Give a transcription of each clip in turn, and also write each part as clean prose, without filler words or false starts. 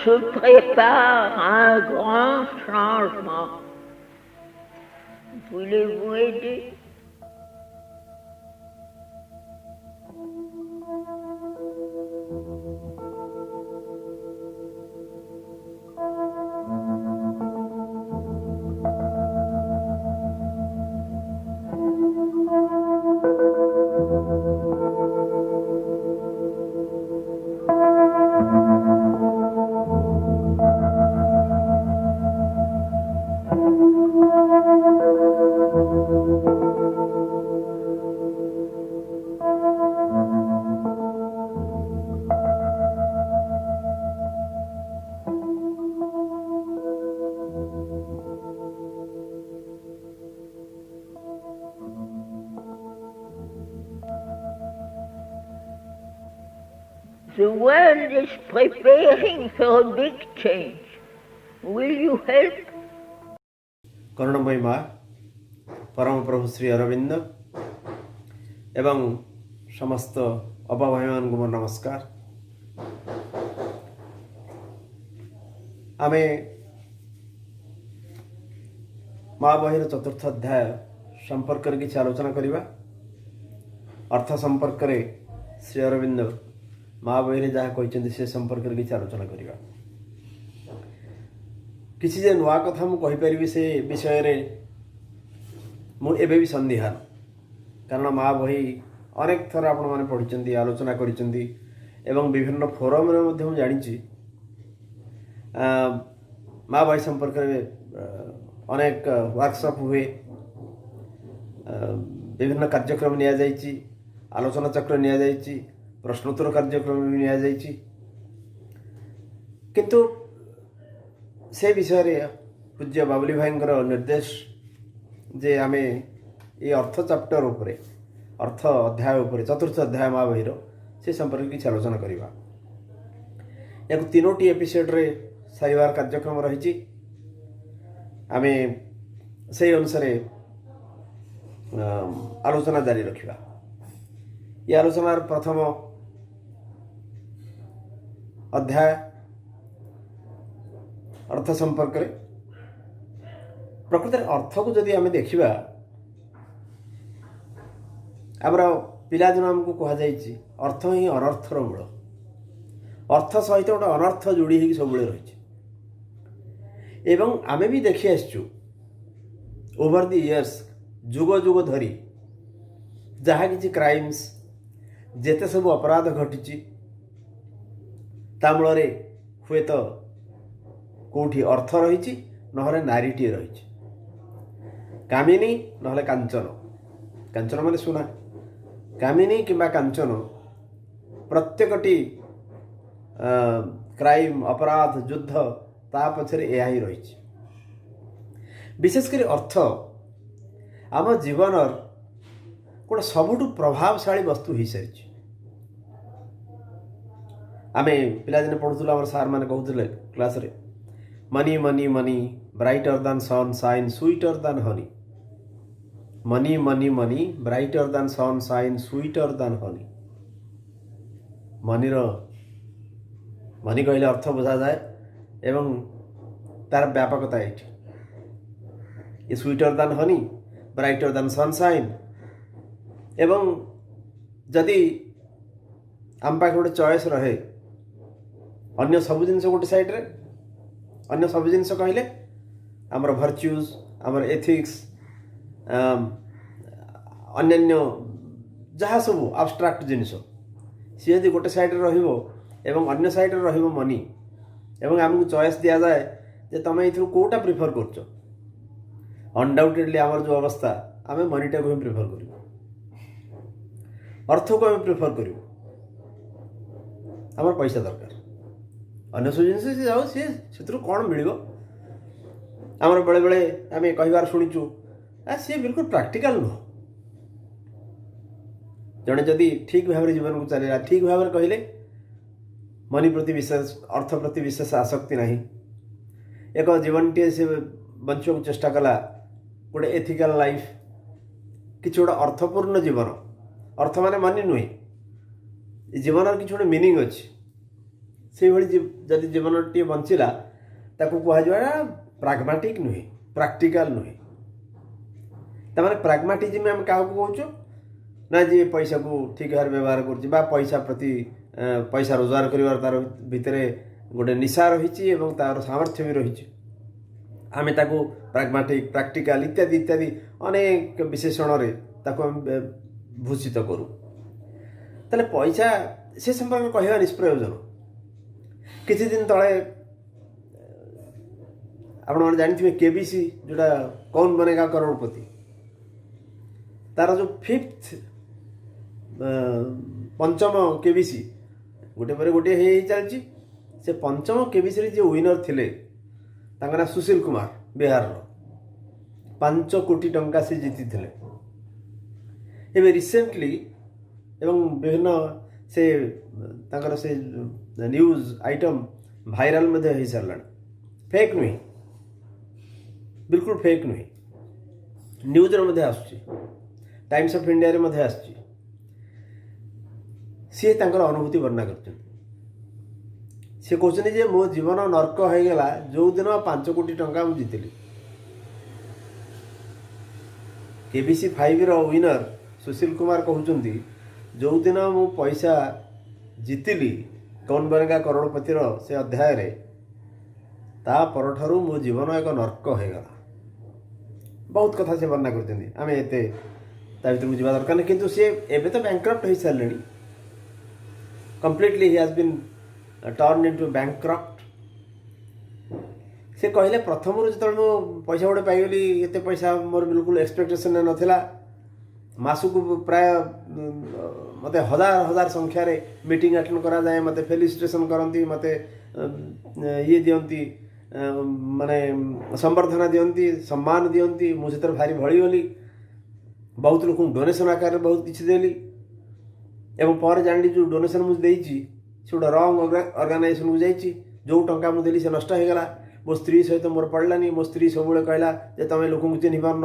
se prépare un grand changement. Voulez-vous aider? The world is preparing for a big change. Will you help? କରୁଣମୟୀ ମା ପରମ ପ୍ରଭୁ ଶ୍ରୀ ଅରବିନ୍ଦ ଏବଂ ସମସ୍ତ ଅବାଭାଇମାନଙ୍କୁ ମୋର ନମସ୍କାର। ଆମେ ମା ବହିର ଚତୁର୍ଥ ଅଧ୍ୟାୟ ସମ୍ପର୍କରେ କିଛି ଆଲୋଚନା କରିବା। ଅର୍ଥ ସମ୍ପର୍କରେ ଶ୍ରୀ ଅରବିନ୍ଦ ମା ବହିରେ ଯାହା କହିଛନ୍ତି ସେ ସମ୍ପର୍କରେ କିଛି ଆଲୋଚନା କରିବା। କିଛି ଯେ ନୂଆ କଥା ମୁଁ କହିପାରିବି ସେ ବିଷୟରେ ମୁଁ ଏବେ ବି ସନ୍ଦିହାନ, କାରଣ ମା ବହି ଅନେକ ଥର ଆପଣମାନେ ପଢ଼ିଛନ୍ତି, ଆଲୋଚନା କରିଛନ୍ତି ଏବଂ ବିଭିନ୍ନ ଫୋରମରେ ମଧ୍ୟ ମୁଁ ଜାଣିଛି ମା ବହି ସମ୍ପର୍କରେ ଅନେକ ୱାର୍କସପ୍ ହୁଏ, ବିଭିନ୍ନ କାର୍ଯ୍ୟକ୍ରମ ନିଆଯାଇଛି, ଆଲୋଚନା ଚକ୍ର ନିଆଯାଇଛି, ପ୍ରଶ୍ନୋତ୍ତର କାର୍ଯ୍ୟକ୍ରମ ବି ନିଆଯାଇଛି। କିନ୍ତୁ ସେ ବିଷୟରେ ପୂଜ୍ୟ ବାବୁଲି ଭାଇଙ୍କର ନିର୍ଦ୍ଦେଶ ଯେ ଆମେ ଏ ଅର୍ଥ ଚାପ୍ଟର ଉପରେ, ଅର୍ଥ ଅଧ୍ୟାୟ ଉପରେ, ଚତୁର୍ଥ ଅଧ୍ୟାୟ ମା ବହିର ସେ ସମ୍ପର୍କରେ କିଛି ଆଲୋଚନା କରିବା। ଏହାକୁ 3ଟି ଏପିସୋଡ଼ରେ ସାରିବାର କାର୍ଯ୍ୟକ୍ରମ ରହିଛି। ଆମେ ସେହି ଅନୁସାରେ ଆଲୋଚନା ଜାରି ରଖିବା। ଏ ଆଲୋଚନାର ପ୍ରଥମ ଅଧ୍ୟାୟ ଅର୍ଥ ସମ୍ପର୍କରେ। ପ୍ରକୃତରେ ଅର୍ଥକୁ ଯଦି ଆମେ ଦେଖିବା, ଆମର ପିଲାଦିନ ଆମକୁ କୁହାଯାଇଛି ଅର୍ଥ ହିଁ ଅନର୍ଥର ମୂଳ। ଅର୍ଥ ସହିତ ଗୋଟେ ଅନର୍ଥ ଯୋଡ଼ି ହେଇକି ସବୁବେଳେ ରହିଛି ଏବଂ ଆମେ ବି ଦେଖି ଆସିଛୁ ଓଭର ଦି ଇୟର୍ସ, ଯୁଗ ଯୁଗ ଧରି ଯାହା କିଛି କ୍ରାଇମ୍ସ, ଯେତେ ସବୁ ଅପରାଧ ଘଟିଛି ତା ମୂଳରେ ହୁଏତ କେଉଁଠି ଅର୍ଥ ରହିଛି, ନହେଲେ ନାରୀଟିଏ ରହିଛି। କାମିନୀ ନହେଲେ କାଞ୍ଚନ, କାଞ୍ଚନ ମାନେ ସୁନା, କାମିନୀ କିମ୍ବା କାଞ୍ଚନ, ପ୍ରତ୍ୟେକଟି କ୍ରାଇମ୍, ଅପରାଧ, ଯୁଦ୍ଧ ତା ପଛରେ ଏହା ହିଁ ରହିଛି। ବିଶେଷ କରି ଅର୍ଥ ଆମ ଜୀବନର ଗୋଟେ ସବୁଠୁ ପ୍ରଭାବଶାଳୀ ବସ୍ତୁ ହୋଇସାରିଛି। ଆମେ ପିଲାଦିନେ ପଢ଼ୁଥିଲୁ, ଆମର ସାର୍ମାନେ କହୁଥିଲେ କ୍ଲାସ୍ରେ, ମନି ମନି ମନି ବ୍ରାଇଟର ଦାନ୍ ସନ୍ ସାଇନ୍ ସୁଇଟର ଦାନ୍ ହନି। ମନି ମନି ମନି ବ୍ରାଇଟର ଦାନ୍ ସନ୍ ସାଇନ୍ ସୁଇଟର ଦାନ୍ ହନି। ମନି କହିଲେ ଅର୍ଥ ବୁଝାଯାଏ ଏବଂ ତାର ବ୍ୟାପକତା ଏଇଠି। ଏ ସୁଇଟର ଦାନ୍ ହନି, ବ୍ରାଇଟର ଦାନ୍ ସନସାଇନ୍। ଏବଂ ଯଦି ଆମ ପାଖରେ ଗୋଟେ ଚଏସ୍ ରହେ, ଅନ୍ୟ ସବୁ ଜିନିଷ ଗୋଟେ ସାଇଡ଼୍ରେ, ଅନ୍ୟ ସବୁ ଜିନିଷ କହିଲେ ଆମର ଭର୍ଚ୍ୟୁଜ୍, ଆମର ଏଥିକ୍ସ, ଅନ୍ୟାନ୍ୟ ଯାହା ସବୁ ଆବଷ୍ଟ୍ରାକ୍ଟ ଜିନିଷ, ସିଏ ଯଦି ଗୋଟେ ସାଇଡ଼୍ରେ ରହିବ ଏବଂ ଅନ୍ୟ ସାଇଡ଼୍ରେ ରହିବ ମନି, ଏବଂ ଆମକୁ ଚଏସ୍ ଦିଆଯାଏ ଯେ ତୁମେ ଏଥିରୁ କେଉଁଟା ପ୍ରିଫର୍ କରୁଛ, ଅନଡାଉଟେଡ଼ଲି ଆମର ଯେଉଁ ଅବସ୍ଥା, ଆମେ ମନିଟାକୁ ହିଁ ପ୍ରିଫର୍ କରିବୁ, ଅର୍ଥକୁ ଆମେ ପ୍ରିଫର୍ କରିବୁ। ଆମର ପଇସା ଦରକାର, ଅନ୍ୟ ସବୁ ଜିନିଷ ସେ ଯାଉ, ସିଏ ସେଥିରୁ କ'ଣ ମିଳିବ। ଆମର ବେଳେବେଳେ ଆମେ କହିବାର ଶୁଣିଛୁ, ସିଏ ବିଲକୁଲ ପ୍ରାକ୍ଟିକାଲ ନୁହଁ। ଜଣେ ଯଦି ଠିକ୍ ଭାବରେ ଜୀବନକୁ ଚାଲିଲା, ଠିକ୍ ଭାବରେ କହିଲେ ମନି ପ୍ରତି ବିଶେଷ, ଅର୍ଥ ପ୍ରତି ବିଶେଷ ଆସକ୍ତି ନାହିଁ, ଏକ ଜୀବନଟିଏ ସେ ବଞ୍ଚିବାକୁ ଚେଷ୍ଟା କଲା, ଗୋଟେ ଏଥିକାଲ ଲାଇଫ୍, କିଛି ଗୋଟେ ଅର୍ଥପୂର୍ଣ୍ଣ ଜୀବନ। ଅର୍ଥ ମାନେ ମନି ନୁହେଁ, ଏ ଜୀବନର କିଛି ଗୋଟେ ମିନିଂ ଅଛି। ସେଇଭଳି ଯଦି ଜୀବନଟିଏ ବଞ୍ଚିଲା ତାକୁ କୁହାଯିବା ପ୍ରାଗ୍ମାଟିକ୍ ନୁହେଁ, ପ୍ରାକ୍ଟିକାଲ ନୁହେଁ। ତାମାନେ ପ୍ରାଗ୍ମାଟିଜିମ୍ ଆମେ କାହାକୁ କହୁଛୁ ନା ଯିଏ ପଇସାକୁ ଠିକ୍ ଭାବରେ ବ୍ୟବହାର କରୁଛି ବା ପଇସା ପ୍ରତି ପଇସା ରୋଜଗାର କରିବାର ତାର ଭିତରେ ଗୋଟେ ନିଶା ରହିଛି ଏବଂ ତାର ସାମର୍ଥ୍ୟ ବି ରହିଛି। ଆମେ ତାକୁ ପ୍ରାଗ୍ମାଟିକ୍, ପ୍ରାକ୍ଟିକାଲ ଇତ୍ୟାଦି ଇତ୍ୟାଦି ଅନେକ ବିଶେଷଣରେ ତାକୁ ଆମେ ଭୂଷିତ କରୁ। ତାହେଲେ ପଇସା ସେ ସମ୍ପର୍କରେ କହିବା ନିଷ୍ପ୍ରୟୋଜନ। କିଛି ଦିନ ତଳେ ଆପଣମାନେ ଜାଣିଥିବେ କେବିସି ଯେଉଁଟା କୌନ ବନେଗା କରୋଡ଼ପତି, ତାର ଯେଉଁ ପଞ୍ଚମ କେବିସି ଗୋଟେ ପରେ ଗୋଟିଏ ହେଇ ଚାଲିଛି। ସେ ପଞ୍ଚମ କେବିସିରେ ଯିଏ ୱିନର ଥିଲେ ତାଙ୍କ ନାଁ ସୁଶୀଲ କୁମାର, ବିହାରର। 5 କୋଟି ଟଙ୍କା ସେ ଜିତିଥିଲେ। ଏବେ ରିସେଣ୍ଟଲି ଏବଂ ବିଭିନ୍ନ ସେ ତାଙ୍କର ସେ ନ୍ୟୁଜ୍ ଆଇଟମ୍ ଭାଇରାଲ ମଧ୍ୟ ହେଇସାରିଲାଣି। ଫେକ୍ ନୁହେଁ, ବିଲକୁଲ ଫେକ୍ ନୁହେଁ। ନ୍ୟୁଜ୍ରେ ମଧ୍ୟ ଆସୁଛି, ଟାଇମ୍ସ ଅଫ୍ ଇଣ୍ଡିଆରେ ମଧ୍ୟ ଆସୁଛି। ସିଏ ତାଙ୍କର ଅନୁଭୂତି ବର୍ଣ୍ଣନା କରିଛନ୍ତି। ସେ କହୁଛନ୍ତି ଯେ ମୋ ଜୀବନ ନର୍କ ହେଇଗଲା ଯେଉଁଦିନ 5 କୋଟି ଟଙ୍କା ମୁଁ ଜିତିଲି। କେବିସି 5ର ୱିନର ସୁଶୀଲ କୁମାର କହୁଛନ୍ତି ଯେଉଁଦିନ ମୁଁ ପଇସା ଜିତିଲି କୌନ ବନେଗା କରୋଡ଼ପତିର ସେ ଅଧ୍ୟାୟରେ, ତା ପରଠାରୁ ମୋ ଜୀବନ ଏକ ନର୍କ ହେଇଗଲା। ବହୁତ କଥା ସେ ବର୍ଣ୍ଣନା କରିଛନ୍ତି। ଆମେ ଏତେ ତା ଭିତରକୁ ଯିବା ଦରକାର ନାହିଁ। କିନ୍ତୁ ସେ ଏବେ ତ ବ୍ୟାଙ୍କରପ୍ଟ ହେଇସାରିଲେଣି। Completely he has been turn into bankrupt. ସେ କହିଲେ ପ୍ରଥମରୁ ଯେତେବେଳେ ମୁଁ ପଇସା ଗୋଟେ ପାଇଗଲି, ଏତେ ପଇସା ମୋର ବିଲକୁଲ ଏକ୍ସପେକ୍ଟେସନରେ ନଥିଲା। ମାସକୁ ପ୍ରାୟ ମୋତେ ହଜାର ହଜାର ସଂଖ୍ୟାରେ ମିଟିଂ ଆଟେଣ୍ଡ କରାଯାଏ, ମୋତେ ଫେଲିସିଟେସନ୍ କରନ୍ତି, ମୋତେ ଇଏ ଦିଅନ୍ତି, ମାନେ ସମ୍ବର୍ଦ୍ଧନା ଦିଅନ୍ତି, ସମ୍ମାନ ଦିଅନ୍ତି। ମୁଁ ସେଥିରେ ଭାରି ଭଳିଗଲି। ବହୁତ ଲୋକଙ୍କୁ ଡୋନେସନ୍ ଆକାରରେ ବହୁତ କିଛି ଦେଲି ଏବଂ ପରେ ଜାଣିଲି ଯେଉଁ ଡୋନେସନ୍ ମୁଁ ଦେଇଛି ସେ ଗୋଟେ ରଙ୍ଗ ଅର୍ଗାନାଇଜେସନକୁ ଯାଇଛି। ଯେଉଁ ଟଙ୍କା ମୁଁ ଦେଲି ସେ ନଷ୍ଟ ହେଇଗଲା। ମୋ ସ୍ତ୍ରୀ ସହିତ ମୋର ପଡ଼ିଲାନି। ମୋ ସ୍ତ୍ରୀ ସବୁବେଳେ କହିଲା ଯେ ତୁମେ ଲୋକଙ୍କୁ ଚିହ୍ନି ପାରୁନ,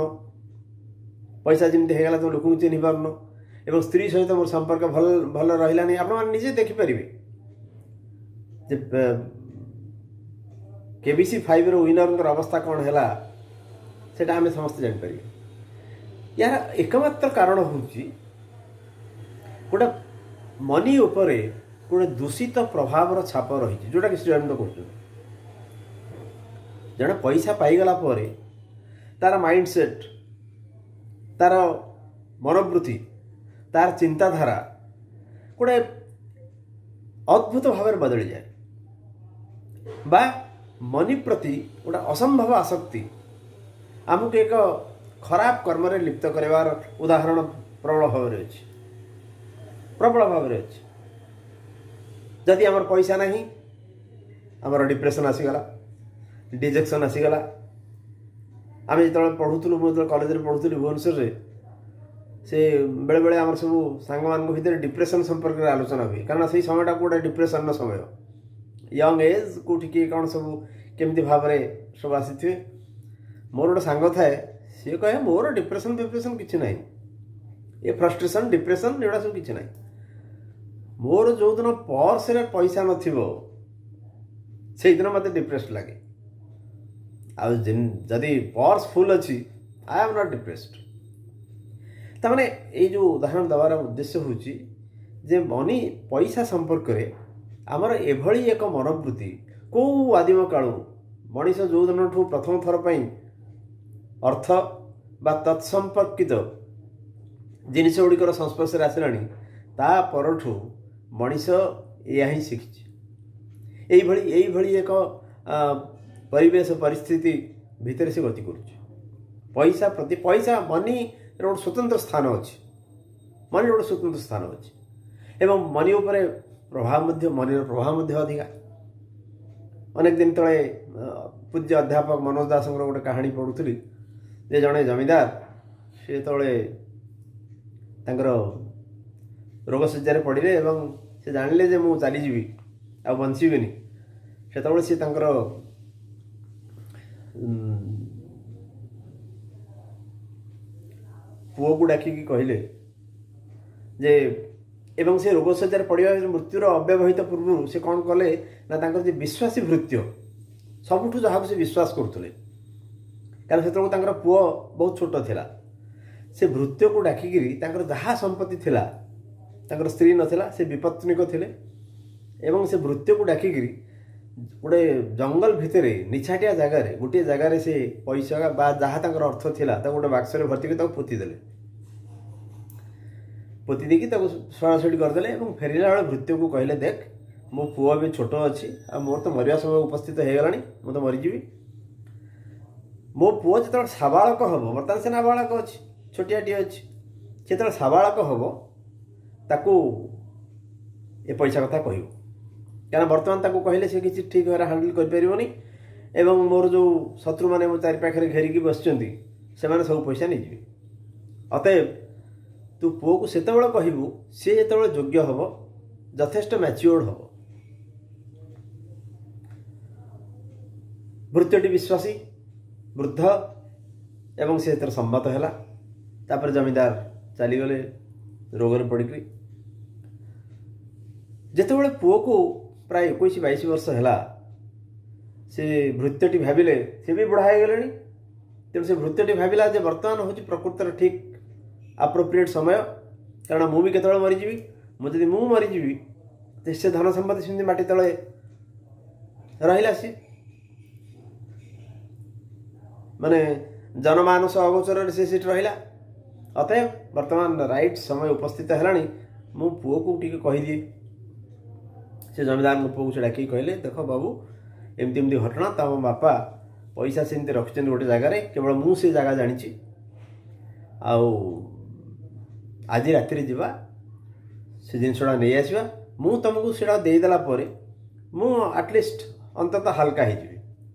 ପଇସା ଯେମିତି ହେଇଗଲା ତୁମେ ଲୋକଙ୍କୁ ଚିହ୍ନି ପାରୁନ। ଏବଂ ସ୍ତ୍ରୀ ସହିତ ମୋର ସମ୍ପର୍କ ଭଲ ରହିଲାନି। ଆପଣମାନେ ନିଜେ ଦେଖିପାରିବେ ଯେ କେବିସି 5ର ୱିନରଙ୍କର ଅବସ୍ଥା କ'ଣ ହେଲା, ସେଇଟା ଆମେ ସମସ୍ତେ ଜାଣିପାରିବେ। ଏହାର ଏକମାତ୍ର କାରଣ ହେଉଛି ଗୋଟେ ମନି ଉପରେ ଗୋଟେ ଦୂଷିତ ପ୍ରଭାବର ଛାପ ରହିଛି, ଯେଉଁଟାକି ଶ୍ରୀଅରବିନ୍ଦ କହୁଛନ୍ତି। ଜଣେ ପଇସା ପାଇଗଲା ପରେ ତାର ମାଇଣ୍ଡ ସେଟ୍, ତାର ମନୋବୃତ୍ତି, ତାର ଚିନ୍ତାଧାରା ଗୋଟେ ଅଦ୍ଭୁତ ଭାବରେ ବଦଳିଯାଏ ବା ମନି ପ୍ରତି ଗୋଟେ ଅସମ୍ଭବ ଆସକ୍ତି ଆମକୁ ଏକ ଖରାପ କର୍ମରେ ଲିପ୍ତ କରିବାର ଉଦାହରଣ ପ୍ରବଳ ଭାବରେ ଅଛି। ଯଦି ଆମର ପଇସା ନାହିଁ, ଆମର ଡିପ୍ରେସନ୍ ଆସିଗଲା, ଡିଜେକ୍ସନ୍ ଆସିଗଲା। ଆମେ ଯେତେବେଳେ ପଢ଼ୁଥିଲୁ, ମୁଁ ଯେତେବେଳେ କଲେଜରେ ପଢ଼ୁଥିଲି ଭୁବନେଶ୍ୱରରେ, ସେ ବେଳେବେଳେ ଆମର ସବୁ ସାଙ୍ଗମାନଙ୍କ ଭିତରେ ଡିପ୍ରେସନ୍ ସମ୍ପର୍କରେ ଆଲୋଚନା ହୁଏ। କାରଣ ସେଇ ସମୟଟାକୁ ଗୋଟେ ଡିପ୍ରେସନ୍ର ସମୟ, ୟଙ୍ଗ ଏଜ୍, କେଉଁଠି କିଏ କ'ଣ ସବୁ କେମିତି ଭାବରେ ସବୁ ଆସିଥିବେ। ମୋର ଗୋଟେ ସାଙ୍ଗ ଥାଏ, ସିଏ କହେ ମୋର ଡିପ୍ରେସନ୍ କିଛି ନାହିଁ, ଏ ଫ୍ରଷ୍ଟ୍ରେସନ୍ ଡିପ୍ରେସନ୍ ଏଗୁଡ଼ା ସବୁ କିଛି ନାହିଁ। ମୋର ଯେଉଁଦିନ ପର୍ସରେ ପଇସା ନଥିବ ସେଇଦିନ ମୋତେ ଡିପ୍ରେସ୍ଡ ଲାଗେ। ଆଉ ଯଦି ପର୍ସ ଫୁଲ୍ ଅଛି, ଆଇ ଆମ୍ ନଟ୍ ଡିପ୍ରେସ୍ଡ। ତାମାନେ ଏଇ ଯେଉଁ ଉଦାହରଣ ଦେବାର ଉଦ୍ଦେଶ୍ୟ ହେଉଛି ଯେ ପଇସା ସମ୍ପର୍କରେ ଆମର ଏଭଳି ଏକ ମନୋବୃତ୍ତି କେଉଁ ଆଦିମ କାଳୁ ମଣିଷ ଯେଉଁଦିନଠୁ ପ୍ରଥମ ଥର ପାଇଁ ଅର୍ଥ ବା ତତ୍ସମ୍ପର୍କିତ ଜିନିଷ ଗୁଡ଼ିକର ସଂସ୍ପର୍ଶରେ ଆସିଲାଣି, ତା ପରଠୁ ମଣିଷ ଏହା ହିଁ ଶିଖିଛି। ଏଇଭଳି ଏକ ପରିବେଶ ପରିସ୍ଥିତି ଭିତରେ ସେ ଗତି କରୁଛି। ମନିର ଗୋଟେ ସ୍ୱତନ୍ତ୍ର ସ୍ଥାନ ଅଛି। ଏବଂ ମନି ଉପରେ ମନିର ପ୍ରଭାବ ମଧ୍ୟ ଅଧିକା। ଅନେକ ଦିନ ତଳେ ପୂଜ୍ୟ ଅଧ୍ୟାପକ ମନୋଜ ଦାସଙ୍କର ଗୋଟେ କାହାଣୀ ପଢ଼ୁଥିଲି ଯେ ଜଣେ ଜମିଦାର, ସେ ଯେତେବେଳେ ତାଙ୍କର ରୋଗଶଯ୍ୟାରେ ପଡ଼ିଲେ ଏବଂ ସେ ଜାଣିଲେ ଯେ ମୁଁ ଚାଲିଯିବି ଆଉ ବଞ୍ଚିବିନି, ସେତେବେଳେ ସେ ତାଙ୍କର ପୁଅକୁ ଡାକିକି କହିଲେ ଯେ, ଏବଂ ସେ ରୋଗଶଯ୍ୟାରେ ପଡ଼ିବା ମୃତ୍ୟୁର ଅବ୍ୟବହିତ ପୂର୍ବରୁ ସେ କ'ଣ କଲେ ନା ତାଙ୍କର ଯେ ବିଶ୍ୱାସୀ ଭୃତ୍ୟ ସବୁଠୁ ଯାହାକୁ ସେ ବିଶ୍ୱାସ କରୁଥିଲେ, କାରଣ ସେତେବେଳକୁ ତାଙ୍କର ପୁଅ ବହୁତ ଛୋଟ ଥିଲା, ସେ ଭୃତ୍ୟକୁ ଡାକିକିରି ତାଙ୍କର ଯାହା ସମ୍ପତ୍ତି ଥିଲା, ତାଙ୍କର ସ୍ତ୍ରୀ ନଥିଲା, ସେ ବିପତ୍ନିକ ଥିଲେ, ଏବଂ ସେ ଭୃତ୍ୟକୁ ଡାକିକିରି ଗୋଟେ ଜଙ୍ଗଲ ଭିତରେ ନିଛାଟିଆ ଜାଗାରେ ଗୋଟିଏ ଜାଗାରେ ସେ ପଇସା ବା ଯାହା ତାଙ୍କର ଅର୍ଥ ଥିଲା ତାକୁ ଗୋଟେ ବାକ୍ସରେ ଭର୍ତ୍ତି କରି ତାକୁ ପୋତି ଦେଲେ। ପୋତି ଦେଇକି ତାକୁ ସଳାସଳି କରିଦେଲେ ଏବଂ ଫେରିଲା ବେଳେ ଭୃତ୍ୟକୁ କହିଲେ, ଦେଖ ମୋ ପୁଅ ଏବେ ଛୋଟ ଅଛି, ଆଉ ମୋର ତ ମରିବା ସମୟ ଉପସ୍ଥିତ ହେଇଗଲାଣି, ମୁଁ ତ ମରିଯିବି। ମୋ ପୁଅ ଯେତେବେଳେ ସାବାଳକ ହେବ, ବର୍ତ୍ତମାନ ସେ ନାବାଳକ ଅଛି, ଛୋଟିଆଟିଏ ଅଛି, ଯେତେବେଳେ ସାବାଳକ ହେବ ତାକୁ ଏ ପଇସା କଥା କହିବ, କାରଣ ବର୍ତ୍ତମାନ ତାକୁ କହିଲେ ସେ କିଛି ଠିକ୍ ଭାବରେ ହ୍ୟାଣ୍ଡେଲ୍ କରିପାରିବନି ଏବଂ ମୋର ଯେଉଁ ଶତ୍ରୁମାନେ ମୋ ଚାରି ପାଖରେ ଘେରିକି ବସିଛନ୍ତି ସେମାନେ ସବୁ ପଇସା ନେଇଯିବେ। ଅତଏବ ତୁ ପୁଅକୁ ସେତେବେଳେ କହିବୁ ସିଏ ଯେତେବେଳେ ଯୋଗ୍ୟ ହେବ, ଯଥେଷ୍ଟ ମ୍ୟାଚିଓର୍ଡ ହେବ। ଭୃତ୍ୟଟି ବିଶ୍ୱାସୀ ବୃଦ୍ଧ ଏବଂ ସେ ଏଥିରେ ସମ୍ମତ ହେଲା। ତାପରେ ଜମିଦାର ଚାଲିଗଲେ ରୋଗରେ ପଡ଼ିକରି। ଯେତେବେଳେ ପୁଅକୁ ପ୍ରାୟ 21-22 ବର୍ଷ ହେଲା, ସେ ଭୃତ୍ୟଟି ଭାବିଲେ, ସେ ବି ବୁଢ଼ା ହେଇଗଲେଣି, ତେଣୁ ସେ ଭୃତ୍ୟଟି ଭାବିଲା ଯେ ବର୍ତ୍ତମାନ ହେଉଛି ପ୍ରକୃତରେ ଠିକ୍ ଆପ୍ରୋପ୍ରିଏଟ୍ ସମୟ, କାରଣ ମୁଁ ବି କେତେବେଳେ ମରିଯିବି, ଯଦି ମୁଁ ମରିଯିବି ସେ ଧନ ସମ୍ପତ୍ତି ସେମିତି ମାଟି ତଳେ ରହିଲା, ସିଏ ମାନେ ଜନମାନସ ଅଗୋଚରରେ ସେ ସେଠି ରହିଲା। ଅତଏବ ବର୍ତ୍ତମାନ ରାଇଟ୍ ସମୟ ଉପସ୍ଥିତ ହେଲାଣି, ମୁଁ ପୁଅକୁ ଟିକେ କହିଦିଏ। ସେ ଜମିଦାରଙ୍କ ପୁଅକୁ ସେ ଡାକିକି କହିଲେ, ଦେଖ ବାବୁ, ଏମିତି ଏମିତି ଘଟଣା, ତମ ବାପା ପଇସା ସେମିତି ରଖିଛନ୍ତି ଗୋଟେ ଜାଗାରେ, କେବଳ ମୁଁ ସେ ଜାଗା ଜାଣିଛି, ଆଉ ଆଜି ରାତିରେ ଯିବା, ସେ ଜିନିଷଟା ନେଇ ଆସିବା, ମୁଁ ତୁମକୁ ସେଇଟା ଦେଇଦେଲା ପରେ ମୁଁ ଆଟଲିଷ୍ଟ ଅନ୍ତତଃ ହାଲକା ହେଇଯିବି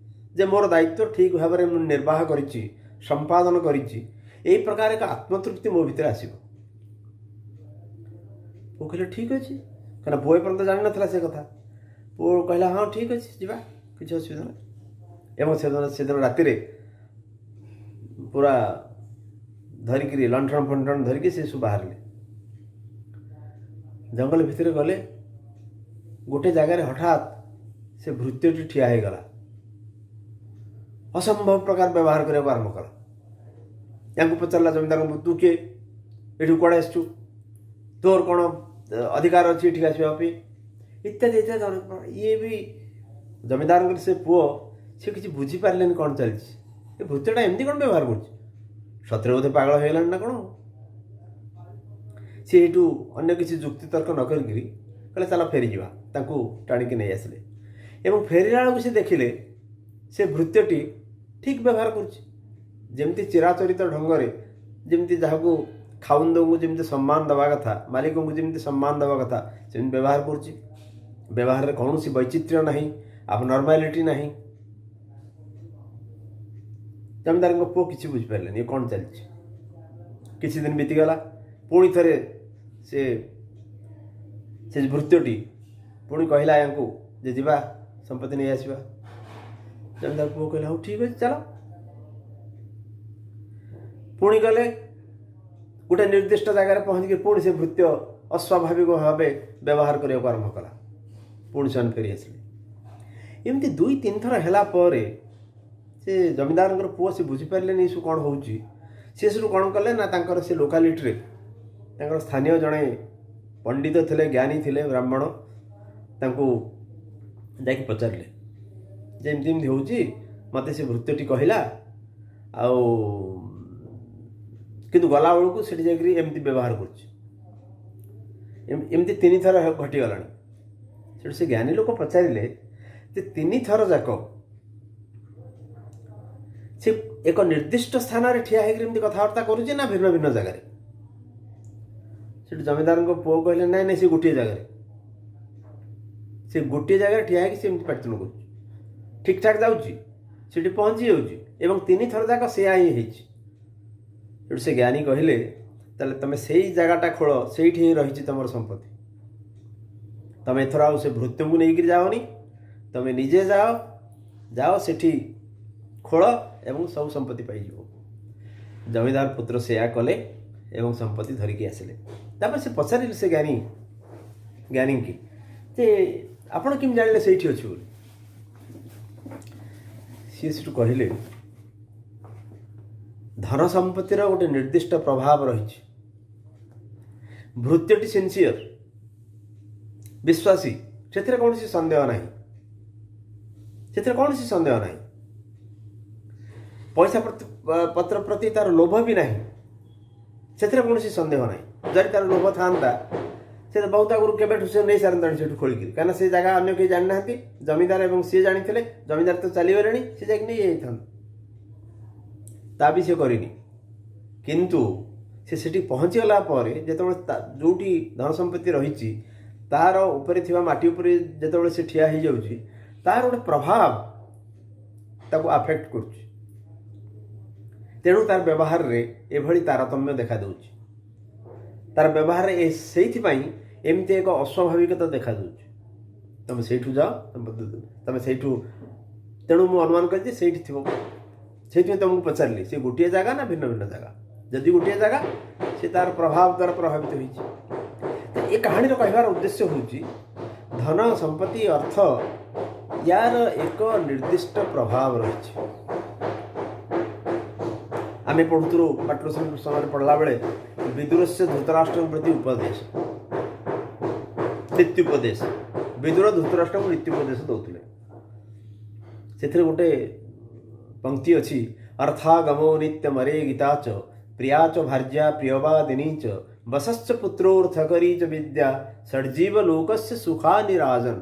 ଯେ ମୋର ଦାୟିତ୍ୱ ଠିକ୍ ଭାବରେ ମୁଁ ନିର୍ବାହ କରିଛି, ସମ୍ପାଦନ କରିଛି, ଏହି ପ୍ରକାର ଏକ ଆତ୍ମତୃପ୍ତି ମୋ ଭିତରେ ଆସିବ। ପୁଅ କହିଲେ ଠିକ୍ ଅଛି, କାରଣ ପୁଅ ଏପର୍ଯ୍ୟନ୍ତ ଜାଣିନଥିଲା ସେ କଥା। ପୁଅ କହିଲା, ହଁ ଠିକ୍ ଅଛି, ଯିବା, କିଛି ଅସୁବିଧା ନାହିଁ। ଏବଂ ସେଦିନ ରାତିରେ ପୁରା ଧରିକିରି ଲଣ୍ଠଣ ଫଣ୍ଠଣ ଧରିକି ସେ ସବୁ ବାହାରିଲେ। ଜଙ୍ଗଲ ଭିତରେ ଗଲେ, ଗୋଟେ ଜାଗାରେ ହଠାତ୍ ସେ ଭୃତ୍ୟଟି ଠିଆ ହେଇଗଲା, ଅସମ୍ଭବ ପ୍ରକାର ବ୍ୟବହାର କରିବାକୁ ଆରମ୍ଭ କଲା। ୟାଙ୍କୁ ପଚାରିଲା ଜମିଦାରଙ୍କୁ, ତୁ କିଏ, ଏଠୁ କୁଆଡ଼େ ଆସିଛୁ, ତୋର କ'ଣ ଅଧିକାର ଅଛି ଏଠିକି ଆସିବା ପାଇଁ, ଇତ୍ୟାଦି ଇତ୍ୟାଦି। ଇଏ ବି ଜମିଦାରଙ୍କର ସେ ପୁଅ, ସେ କିଛି ବୁଝିପାରିଲେନି କ'ଣ ଚାଲିଛି, ଏ ଭୃତ୍ୟଟା ଏମିତି କ'ଣ ବ୍ୟବହାର କରୁଛି, ସତରେ ବୋଧେ ପାଗଳ ହେଇଗଲାଣି ନା କ'ଣ। ସେ ଏଇଠୁ ଅନ୍ୟ କିଛି ଯୁକ୍ତିତର୍କ ନ କରିକିରି କହିଲେ, ଚାଲ ଫେରିଯିବା। ତାଙ୍କୁ ଟାଣିକି ନେଇ ଆସିଲେ ଏବଂ ଫେରିଲା ବେଳକୁ ସେ ଦେଖିଲେ ସେ ଭୃତ୍ୟଟି ଠିକ୍ ବ୍ୟବହାର କରୁଛି, ଯେମିତି ଚିରାଚରିତ ଢଙ୍ଗରେ, ଯେମିତି ଯାହାକୁ ଖାଉନ୍ଦଙ୍କୁ ଯେମିତି ସମ୍ମାନ ଦେବା କଥା, ମାଲିକଙ୍କୁ ଯେମିତି ସମ୍ମାନ ଦେବା କଥା, ସେମିତି ବ୍ୟବହାର କରୁଛି। ବ୍ୟବହାରରେ କୌଣସି ବୈଚିତ୍ର୍ୟ ନାହିଁ, ଆବନର୍ମାଲିଟି ନାହିଁ। ଜମିଦାରଙ୍କ ପୁଅ କିଛି ବୁଝିପାରିଲେନି ଏ କ'ଣ ଚାଲିଛି। କିଛି ଦିନ ବିତିଗଲା, ପୁଣି ଥରେ ସେ ଭୃତ୍ୟଟି ପୁଣି କହିଲା ୟାଙ୍କୁ ଯେ ଯିବା, ସମ୍ପତ୍ତି ନେଇ ଆସିବା। ଜମିଦାର ପୁଅ କହିଲା, ହଉ ଠିକ୍ ଅଛି, ଚାଲ। ପୁଣି ଗଲେ, ଗୋଟେ ନିର୍ଦ୍ଦିଷ୍ଟ ଜାଗାରେ ପହଞ୍ଚିକି ପୁଣି ସେ ଭୃତ୍ୟ ଅସ୍ୱାଭାବିକ ଭାବେ ବ୍ୟବହାର କରିବାକୁ ଆରମ୍ଭ କଲା। ପୁଣି ସେମାନେ ଫେରି ଆସିଲେ। ଏମିତି 2-3 ଥର ହେଲା ପରେ ସେ ଜମିଦାରଙ୍କର ପୁଅ ସେ ବୁଝିପାରିଲେନି ଏସବୁ କ'ଣ ହେଉଛି। ସେ ସବୁ କ'ଣ କଲେ ନା, ତାଙ୍କର ସେ ଲୋକାଲିଟିରେ ତାଙ୍କର ସ୍ଥାନୀୟ ଜଣେ ପଣ୍ଡିତ ଥିଲେ, ଜ୍ଞାନୀ ଥିଲେ, ବ୍ରାହ୍ମଣ, ତାଙ୍କୁ ଯାଇକି ପଚାରିଲେ ଯେ ଏମିତି ଏମିତି ହେଉଛି, ମୋତେ ସେ ଭୃତ୍ୟଟି କହିଲା, ଆଉ କିନ୍ତୁ ଗଲାବେଳକୁ ସେଠି ଯାଇକରି ଏମିତି ବ୍ୟବହାର କରୁଛି। ଏମିତି 3 ଥର ଘଟିଗଲାଣି। ସେଠୁ ସେ ଜ୍ଞାନୀ ଲୋକ ପଚାରିଲେ ଯେ 3 ଥର ଯାକ ସେ ଏକ ନିର୍ଦ୍ଦିଷ୍ଟ ସ୍ଥାନରେ ଠିଆ ହେଇକରି ଏମିତି କଥାବାର୍ତ୍ତା କରୁଛି ନା ଭିନ୍ନ ଭିନ୍ନ ଜାଗାରେ। ସେଠୁ ଜମିଦାରଙ୍କ ପୁଅ କହିଲେ, ନାଇଁ ନାଇଁ, ସେ ଗୋଟିଏ ଜାଗାରେ, ସେ ଗୋଟିଏ ଜାଗାରେ ଠିଆ ହେଇକି ସେ ଏମିତି ପାଟିତୁଣ୍ଡ କରୁଛି, ଠିକ୍ ଠାକ୍ ଯାଉଛି, ସେଠି ପହଞ୍ଚି ଯାଉଛି ଏବଂ 3 ଥର ଯାକ ସେୟା ହିଁ ହେଇଛି। ସେଠୁ ସେ ଜ୍ଞାନୀ କହିଲେ, ତାହେଲେ ତମେ ସେଇ ଜାଗାଟା ଖୋଳ, ସେଇଠି ହିଁ ରହିଛି ତମର ସମ୍ପତ୍ତି। ତମେ ଏଥର ଆଉ ସେ ଭୃତ୍ୟଙ୍କୁ ନେଇକରି ଯାଅନି, ତମେ ନିଜେ ଯାଅ ସେଠି ଖୋଳ ଏବଂ ସବୁ ସମ୍ପତ୍ତି ପାଇଯିବ। ଜମିଦାର ପୁତ୍ର ସେୟା କଲେ ଏବଂ ସମ୍ପତ୍ତି ଧରିକି ଆସିଲେ। ତାପରେ ସେ ପଚାରିଲେ ସେ ଜ୍ଞାନୀକି ଯେ ଆପଣ କେମିତି ଜାଣିଲେ ସେଇଠି ଅଛି ବୋଲି? ସିଏ ସେଠୁ କହିଲେ ଧନ ସମ୍ପତ୍ତିର ଗୋଟେ ନିର୍ଦ୍ଦିଷ୍ଟ ପ୍ରଭାବ ରହିଛି। ଭୃତ୍ୟଟି ସିନ୍ସିୟର, ବିଶ୍ୱାସୀ, ସେଥିରେ କୌଣସି ସନ୍ଦେହ ନାହିଁ, ସେଥିରେ କୌଣସି ସନ୍ଦେହ ନାହିଁ। ପଇସା ପତ୍ର ପ୍ରତି ତାର ଲୋଭ ବି ନାହିଁ, ସେଥିରେ କୌଣସି ସନ୍ଦେହ ନାହିଁ। ଯଦି ତାର ଲୋଭ ଥାନ୍ତା ସେ ବହୁତ ଆଗରୁ କେବେଠୁ ସେ ନେଇ ସାରନ୍ତାଣି ସେଠୁ ଖୋଳିକିରି, କାହିଁକିନା ସେ ଜାଗା ଅନ୍ୟ କେହି ଜାଣିନାହାନ୍ତି, ଜମିଦାର ଏବଂ ସିଏ ଜାଣିଥିଲେ, ଜମିଦାର ତ ଚାଲିଗଲେଣି, ସେ ଯାଇକି ନେଇଯାଇଥାନ୍ତେ। ତା ବି ସେ କରିନି। କିନ୍ତୁ ସେ ସେଠି ପହଞ୍ଚିଗଲା ପରେ ଯେତେବେଳେ ଯେଉଁଠି ଧନ ସମ୍ପତ୍ତି ରହିଛି ତାର ଉପରେ ଥିବା ମାଟି ଉପରେ ଯେତେବେଳେ ସେ ଠିଆ ହେଇଯାଉଛି, ତାର ଗୋଟେ ପ୍ରଭାବ ତାକୁ ଆଫେକ୍ଟ କରୁଛି। ତେଣୁ ତାର ବ୍ୟବହାରରେ ଏଭଳି ତାରତମ୍ୟ ଦେଖାଦେଉଛି। ତାର ବ୍ୟବହାରରେ ସେଇଥିପାଇଁ ଏମିତି ଏକ ଅସ୍ୱାଭାବିକତା ଦେଖାଦେଉଛି। ତମେ ସେଇଠୁ ଯାଅ, ତମେ ସେଇଠୁ, ତେଣୁ ମୁଁ ଅନୁମାନ କରିଛି ସେଇଠି ଥିବ। ସେଇଥିପାଇଁ ତମକୁ ପଚାରିଲି ସେ ଗୋଟିଏ ଜାଗା ନା ଭିନ୍ନ ଭିନ୍ନ ଜାଗା? ଯଦି ଗୋଟିଏ ଜାଗା, ସେ ତାର ପ୍ରଭାବ ଦ୍ୱାରା ପ୍ରଭାବିତ ହୋଇଛି। ଏ କାହାଣୀର କହିବାର ଉଦ୍ଦେଶ୍ୟ ହେଉଛି ଧନ ସମ୍ପତ୍ତି ଅର୍ଥ ୟାର ଏକ ନିର୍ଦ୍ଦିଷ୍ଟ ପ୍ରଭାବ ରହିଛି। ଆମେ ପଢ଼ୁଥିଲୁ ପାଠ୍ୟ ସମୟରେ ପଢ଼ିଲା ବେଳେ ବିଦୁରସ୍ୟ ଧୃତରାଷ୍ଟ୍ରଙ୍କ ପ୍ରତି ଉପଦେଶ, ନୀତ୍ୟୁପଦେଶ। ବିଦୁର ଧୃତରାଷ୍ଟ୍ରଙ୍କୁ ନୀତ୍ୟୁପଦେଶ ଦେଉଥିଲେ। ସେଥିରେ ଗୋଟେ ପଂକ୍ତି ଅଛି, ଅର୍ଥାଗମೋ ନିତ୍ୟମରେ ଗୀତାଚ ପ୍ରିୟାଚ ଭାର୍ଯ୍ୟା ପ୍ରିୟବାଦିନୀ ଚ ବସଶ୍ଚ ପୁତ୍ରୋର୍ଥକରୀ ଚ ବିଦ୍ୟା ଷଡ଼ଜୀବ ଲୋକସ୍ୟ ସୁଖାନି ରାଜନ।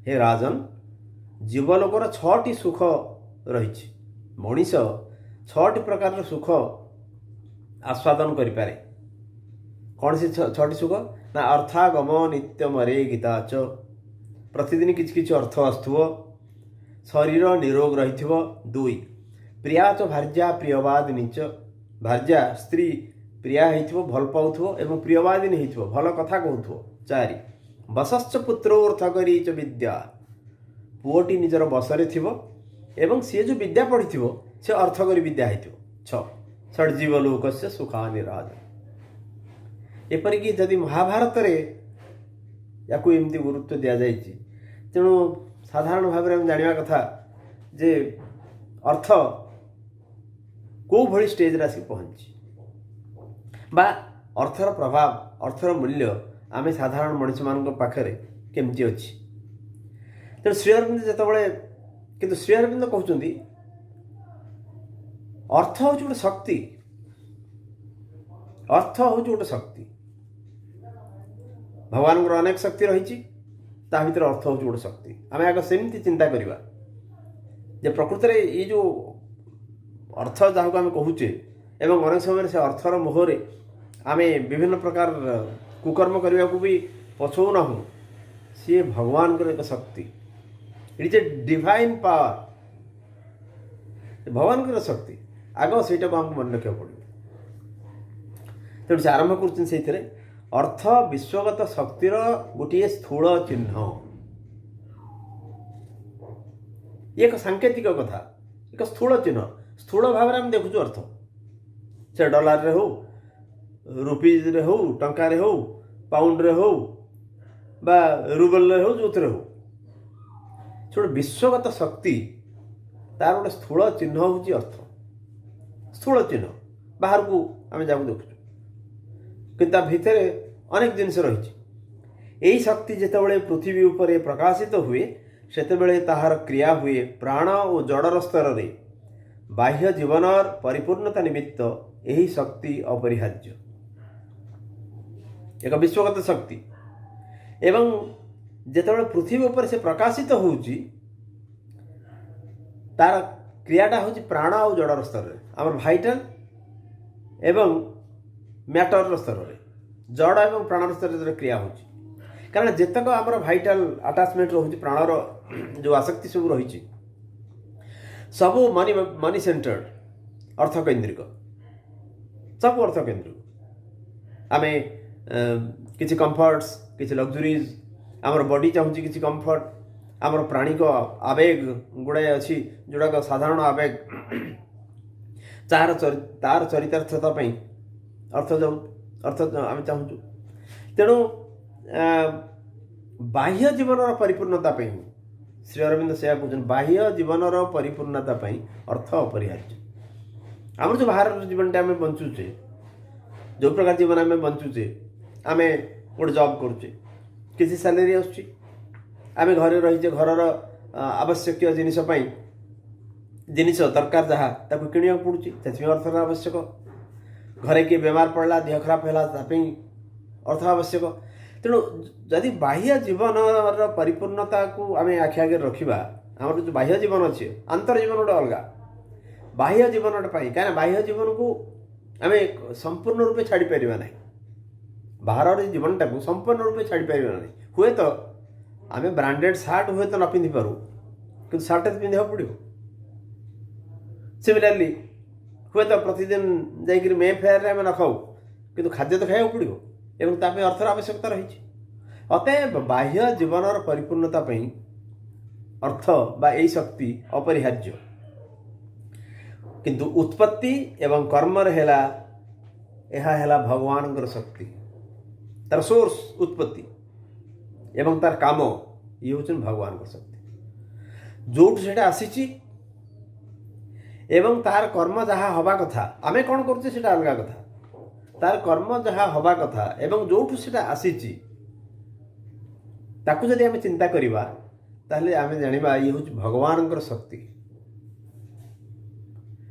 ହେ ରାଜନ, ଜୀବଲୋକର 6ଟି ସୁଖ ରହିଛି। ମଣିଷ 6ଟି ପ୍ରକାରର ସୁଖ ଆସ୍ୱାଦନ କରିପାରେ। କ'ଣ ସେ 6ଟି ସୁଖ? ନା ଅର୍ଥାଗମ ନିତ୍ୟମରେ ଗୀତାଚ, ପ୍ରତିଦିନ କିଛି କିଛି ଅର୍ଥ ଆସୁଥିବ, ଶରୀର ନିରୋଗ ରହିଥିବ। 2 ପ୍ରିୟାଚ ଭାର୍ଯ୍ୟା ପ୍ରିୟବାଦିନୀ ଚ, ଭାର୍ଯ୍ୟା ସ୍ତ୍ରୀ ପ୍ରିୟା ହେଇଥିବ, ଭଲ ପାଉଥିବ ଏବଂ ପ୍ରିୟବାଦିନୀ ହେଇଥିବ, ଭଲ କଥା କହୁଥିବ। 4 ବସଶ୍ଚ ପୁତ୍ରୋର୍ଥକରୀ ଚ ବିଦ୍ୟା, ପୁଅଟି ନିଜର ବସରେ ଥିବ ଏବଂ ସିଏ ଯେଉଁ ବିଦ୍ୟା ପଢ଼ିଥିବ ସେ ଅର୍ଥକରୀ ବିଦ୍ୟା ହେଇଥିବ। 6 ଷଡ଼ଜୀବ ଲୋକସ୍ୟ ସୁଖାନି ରାଜନ। ଏପରିକି ଯଦି ମହାଭାରତରେ ୟାକୁ ଏମିତି ଗୁରୁତ୍ୱ ଦିଆଯାଇଛି, ତେଣୁ ସାଧାରଣ ଭାବରେ ଆମେ ଜାଣିବା କଥା ଯେ ଅର୍ଥ କେଉଁଭଳି ଷ୍ଟେଜ୍ରେ ଆସିକି ପହଞ୍ଚିଛି ବା ଅର୍ଥର ପ୍ରଭାବ, ଅର୍ଥର ମୂଲ୍ୟ ଆମେ ସାଧାରଣ ମଣିଷମାନଙ୍କ ପାଖରେ କେମିତି ଅଛି। ତେଣୁ ଶ୍ରୀ ଅରବିନ୍ଦ କିନ୍ତୁ ଶ୍ରୀ ଅରବିନ୍ଦ କହୁଛନ୍ତି ଅର୍ଥ ହେଉଛି ଗୋଟେ ଶକ୍ତି। ଅର୍ଥ ହେଉଛି ଗୋଟେ ଶକ୍ତି। ଭଗବାନଙ୍କର ଅନେକ ଶକ୍ତି ରହିଛି, ତା ଭିତରେ ଅର୍ଥ ହେଉଛି ଗୋଟେ ଶକ୍ତି। ଆମେ ଆଗ ସେମିତି ଚିନ୍ତା କରିବା ଯେ ପ୍ରକୃତରେ ଏଇ ଯେଉଁ ଅର୍ଥ ଯାହାକୁ ଆମେ କହୁଛେ ଏବଂ ଅନେକ ସମୟରେ ସେ ଅର୍ଥର ମୋହରେ ଆମେ ବିଭିନ୍ନ ପ୍ରକାର କୁକର୍ମ କରିବାକୁ ବି ପଛଉନାହୁଁ। ସିଏ ଭଗବାନଙ୍କର ଏକ ଶକ୍ତି। It is a divine power. ଭଗବାନଙ୍କର ଶକ୍ତି, ଆଗ ସେଇଟାକୁ ଆମକୁ ମନେ ରଖିବାକୁ ପଡ଼ିବ। ତେଣୁ ସେ ଆରମ୍ଭ କରୁଛନ୍ତି ସେଇଥିରେ, ଅର୍ଥ ବିଶ୍ୱଗତ ଶକ୍ତିର ଗୋଟିଏ ସ୍ଥୂଳ ଚିହ୍ନ। ଇଏ ଏକ ସାଙ୍କେତିକ କଥା, ଏକ ସ୍ଥୂଳ ଚିହ୍ନ। ସ୍ଥୂଳ ଭାବରେ ଆମେ ଦେଖୁଛୁ ଅର୍ଥ, ସେ ଡଲାରରେ ହେଉ, ରୁପିଜରେ ହେଉ, ଟଙ୍କାରେ ହେଉ, ପାଉଣ୍ଡରେ ହେଉ ବା ରୁବଲରେ ହେଉ, ଯେଉଁଥିରେ ହେଉ। ସେ ଗୋଟେ ବିଶ୍ୱଗତ ଶକ୍ତି, ତାର ଗୋଟେ ସ୍ଥୂଳ ଚିହ୍ନ ହେଉଛି ଅର୍ଥ। ସ୍ଥୂଳ ଚିହ୍ନ ବାହାରକୁ ଆମେ ଯାହାକୁ ଦେଖୁଛୁ, କିନ୍ତୁ ତା ଭିତରେ ଅନେକ ଜିନିଷ ରହିଛି। ଏହି ଶକ୍ତି ଯେତେବେଳେ ପୃଥିବୀ ଉପରେ ପ୍ରକାଶିତ ହୁଏ ସେତେବେଳେ ତାହାର କ୍ରିୟା ହୁଏ ପ୍ରାଣ ଓ ଜଡ଼ର ସ୍ତରରେ। ବାହ୍ୟ ଜୀବନର ପରିପୂର୍ଣ୍ଣତା ନିମିତ୍ତ ଏହି ଶକ୍ତି ଅପରିହାର୍ଯ୍ୟ। ଏକ ବିଶ୍ୱଗତ ଶକ୍ତି ଏବଂ ଯେତେବେଳେ ପୃଥିବୀ ଉପରେ ସେ ପ୍ରକାଶିତ ହେଉଛି ତାର କ୍ରିୟାଟା ହେଉଛି ପ୍ରାଣ ଆଉ ଜଡ଼ର ସ୍ତରରେ, ଆମର ଭାଇଟାଲ ଏବଂ ମ୍ୟାଟରର ସ୍ତରରେ, ଜଡ଼ ଏବଂ ପ୍ରାଣର ସ୍ତରରେ କ୍ରିୟା ହେଉଛି। କାରଣ ଯେତେକ ଆମର ଭାଇଟାଲ ଆଟାଚମେଣ୍ଟ ରହୁଛି, ପ୍ରାଣର ଯେଉଁ ଆସକ୍ତି ସବୁ ରହିଛି, ସବୁ ମନି ସେଣ୍ଟର୍ଡ, ଅର୍ଥକୈନ୍ଦ୍ରିକ, ସବୁ ଅର୍ଥକୈନ୍ଦ୍ରିକ। ଆମେ କିଛି କମ୍ଫର୍ଟସ୍, କିଛି ଲକ୍ଜୁରିଜ୍, ଆମର ବଡି ଚାହୁଁଛି କିଛି କମ୍ଫର୍ଟ, ଆମର ପ୍ରାଣିକ ଆବେଗ ଗୁଡ଼ାଏ ଅଛି ଯେଉଁଟାକ ସାଧାରଣ ଆବେଗ, ତାର ଚରିତାର୍ଥତା ପାଇଁ ଅର୍ଥ ଆମେ ଚାହୁଁଛୁ। ତେଣୁ बाह्य जीवन परिपूर्णता पे श्री अरविंद से कहते बाह्य जीवन परिपूर्णता अर्थ अपरिहार्य। आम जो बाहर जीवन आम बंचुचे जो प्रकार जीवन आम बंचुचे आम गोटे जॉब करुचे किसी सैलरी आम घरे रहीचे घर आवश्यक जिनिस दरकार जहाँ ताको किणा पड़ुची अर्थर आवश्यक। घरे किए बेमार पड़ला देह खराब है अर्थ आवश्यक। तेणु जदि बाह्य जीवन परिपूर्णता को आम आखि आगे रखा आम जो बाह्य जीवन अच्छे आंतर जीवन गोटे अलग बाह्य जीवन कहीं बाह्य जीवन को आम संपूर्ण रूपे छाड़ पार ना बाहर जीवनटा को संपूर्ण रूपे छाड़ पार ना हुए तो आम ब्रांडेड सार्ट हुए तो न पिंधि पारू कि सार्ट तो पिंधा पड़ो। सिमिलारली हुए तो प्रतिदिन जाकर मे फेयर आम न खाऊ कि खाद्य तो खाया पड़ो एवं ताप अर्थर आवश्यकता रही। अतएव बाह्य जीवन परिपूर्णता अर्थ बा यही शक्ति अपरिहार्य किंतु उत्पत्ति एवं कर्म है भगवान शक्ति तार सोर्स उत्पत्ति एवं तार काम ये हूँ भगवान शक्ति जो से आसी एवं तार कर्म जहाँ हवा कथा आमे कौन करुचे से अलग कथा तार कर्म जहाँ हवा कथा एवं जो से आसी ताकू जदि आम चिंता करवा ताहले आम जानिबा ये हूँ भगवान शक्ति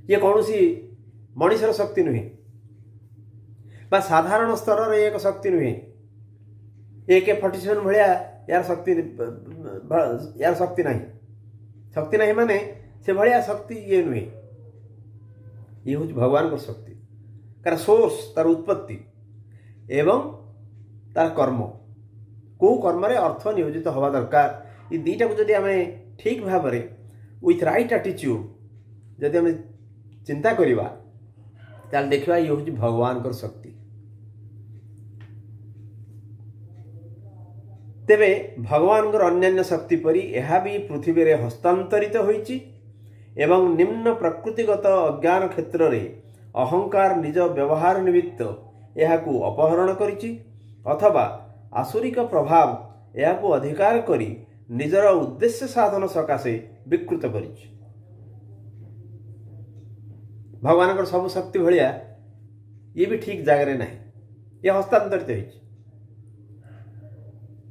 ये कौन सी मनुष्यर शक्ति नुहे बा साधारण स्तर रे एक शक्ति नुहे AK-47 भाया यार शक्ति नहीं माने से भाया शक्ति ये नुहे ये हूँ भगवान को शक्ति कार सोर्स तार उत्पत्ति एवं तार कर्म को कर्म रे अर्थ नियोजित हवा दरकार ये दुईटा को जदि आम ठीक भाव विथ राइट एटीट्यूड जदि आम चिंता करवा ताल देखा ये हूँ भगवान को शक्ति। तेबे भगवान अन्यान्य शक्ति परी यह भी पृथ्वी रे हस्तांतरित होइछि एवं निम्न प्रकृतिगत अज्ञान क्षेत्र रे अहंकार निज व्यवहार निमित्त यह अपहरण करिछि अथवा आसुरिक प्रभाव यह अधिकार करी निजर उद्देश्य साधन सकाशे विकृत करिछि। भगवान को सब शक्ति भाया ये भी ठीक जगह ना ये हस्तांतरित होइछि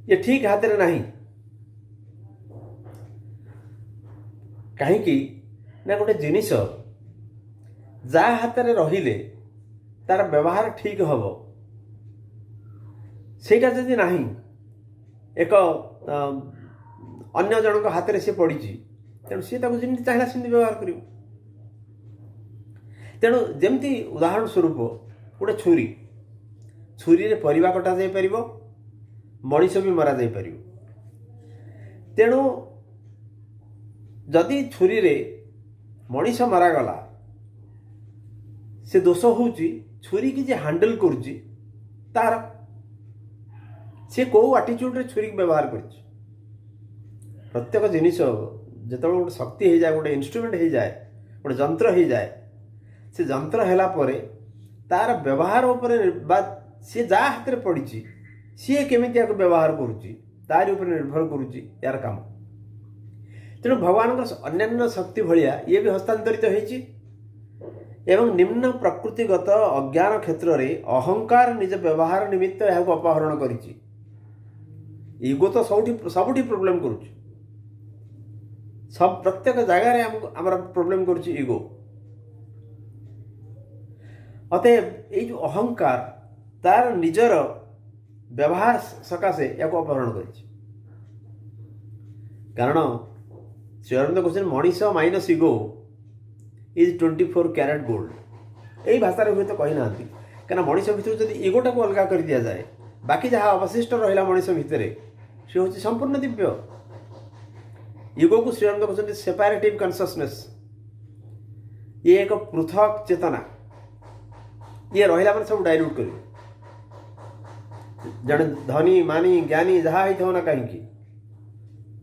ये ठीक हाथ में नहीं कहीं ना गोटे जिनिस जा हाथ में रहिले तार व्यवहार ठीक हम सेटा जदि नहीं एक अन्य जनक हाथ में सी पड़ी तेणु सी जमी चाहिए सेमती व्यवहार कर। तेणु जमती उदाहरण स्वरूप गोटे छुरी रे परिवा कटा जाई परिबो मनीष भी मरा जाई परिबो। तेणु जदि छुरी रे मनीष मरागला से दोष होउची छुरी की जे हैंडल करुची तार से को एटीट्यूड रे छुरी व्यवहार करुची। प्रत्येक जिनिस जत गोटे शक्ति हो जाए गोटे इन्स्ट्रुमेंट हो जाए गोटे जंत्र हो जाए से जंत्र हैला परे तार व्यवहार उपरे बा सी जा हाथ में पड़ी सी केमिति याको व्यवहार करुची तार ऊपर निर्भर करुची यार काम। तेणु भगवान अन्यान्य शक्ति भाया ये भी हस्तांतरित होइछि एवं निम्न प्रकृतिगत अज्ञान क्षेत्र रे अहंकार निज व्यवहार निमित्त यह अपहरण करिछि। ईगो तो सबुठी प्रोब्लेम करुछि सब प्रत्येक जगह आमर प्रोब्लेम करुछि ईगो। अतएव ये जो अहंकार तार निजर व्यवहार सकाशे या अपहरण करिछि कारण श्री अरविंद कहते Manish minus ego is 24 carat gold. यही भाषा हुए तो कही ना कहीं मनीष भितर जब ईगोटा को अलग कर दि जाए बाकी जहाँ अवशिष्ट रहा मनीष भितर सी हूँ संपूर्ण दिव्य। ईगो को श्री अरविंद कहते सेपरेटिव कन्सियसनेस ये एक पृथक चेतना ये रहा मैंने सब डाइल्यूट कर जड़े धनी मानी ज्ञानी जहाँ हो ना कहीं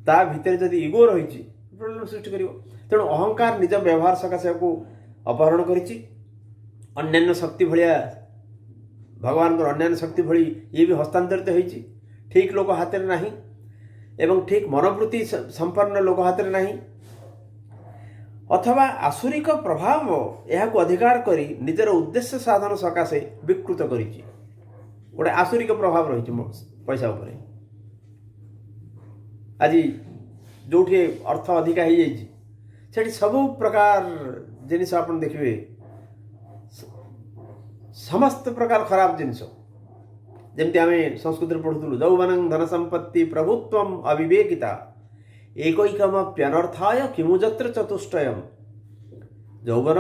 ता भितर जदि ईगो रही प्रोब्लेम सृष्टि कर। तेणु अहंकार निज व्यवहार सकाशे को अपहरण करिछि। अन्यान्य शक्ति भाया भगवान अन्यान्य शक्ति भली ये भी हस्तांतरित होइछि ठीक लोक हाथ में नहीं ଏବଂ ଠିକ୍ ମନୋବୃତ୍ତି ସମ୍ପନ୍ନ ଲୋକ ହାତରେ ନାହିଁ, ଅଥବା ଆସୁରିକ ପ୍ରଭାବ ଏହାକୁ ଅଧିକାର କରି ନିଜର ଉଦ୍ଦେଶ୍ୟ ସାଧନ ସକାଶେ ବିକୃତ କରିଛି। ଗୋଟେ ଆସୁରିକ ପ୍ରଭାବ ରହିଛି ପଇସା ଉପରେ। ଆଜି ଯେଉଁଠି ଅର୍ଥ ଅଧିକା ହେଇଯାଇଛି ସେଠି ସବୁ ପ୍ରକାର ଜିନିଷ ଆପଣ ଦେଖିବେ, ସମସ୍ତ ପ୍ରକାର ଖରାପ ଜିନିଷ। ଯେମିତି ଆମେ ସଂସ୍କୃତିରେ ପଢ଼ୁଥିଲୁ, ଯୌବନଂ ଧନ ସମ୍ପତ୍ତି ପ୍ରଭୁତ୍ୱം ଅବିବେକିତା ଏକୈକମପ୍ୟନର୍ଥାୟ କିମୁଯତ୍ର ଚତୁଷ୍ଟୟମ୍। ଯୌବନ,